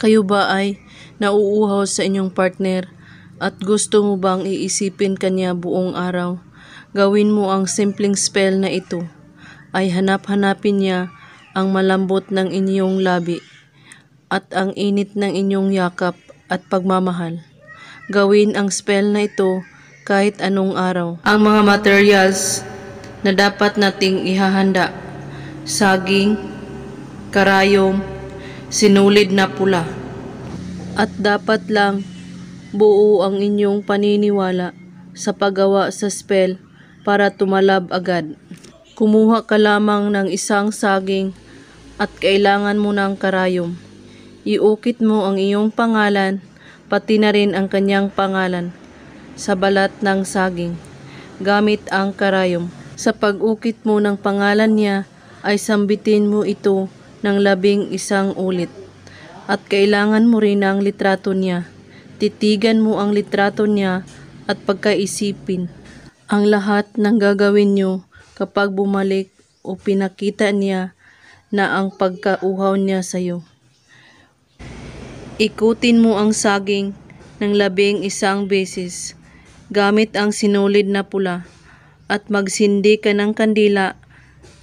Kayo ba ay nauuhaw sa inyong partner at gusto mo bang iisipin kanya buong araw? Gawin mo ang simpleng spell na ito. Ay hanap-hanapin niya ang malambot ng inyong labi at ang init ng inyong yakap at pagmamahal. Gawin ang spell na ito kahit anong araw. Ang mga materials na dapat nating ihahanda: saging, karayom, sinulid na pula. At dapat lang buo ang inyong paniniwala sa paggawa sa spell para tumalab agad. Kumuha ka lamang ng isang saging at kailangan mo ng karayom. Iukit mo ang iyong pangalan, pati na rin ang kanyang pangalan, sa balat ng saging, gamit ang karayom. Sa pag-ukit mo ng pangalan niya, ay sambitin mo ito ng 11 ulit. At kailangan mo rin ang litrato niya. Titigan mo ang litrato niya at pagkaisipin ang lahat ng gagawin niyo kapag bumalik o pinakita niya na ang pagkauhaw niya sa iyo. Ikutin mo ang saging ng 11 beses gamit ang sinulid na pula at magsindi ka ng kandila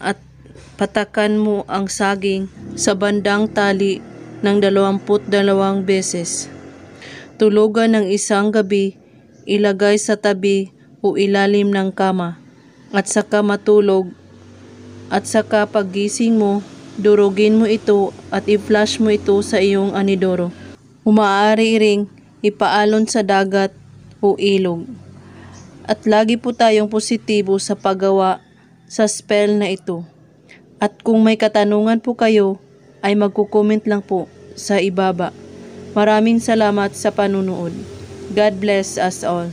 at patakan mo ang saging sa bandang tali ng 22 beses. Tulugan ng isang gabi, ilagay sa tabi o ilalim ng kama at saka matulog, at saka paggising mo, durugin mo ito at i-flash mo ito sa iyong anidoro. Maaari ring ipaalon sa dagat o ilog. At lagi po tayong positibo sa paggawa sa spell na ito. At kung may katanungan po kayo, ay magko-comment lang po sa ibaba. Maraming salamat sa panunood. God bless us all.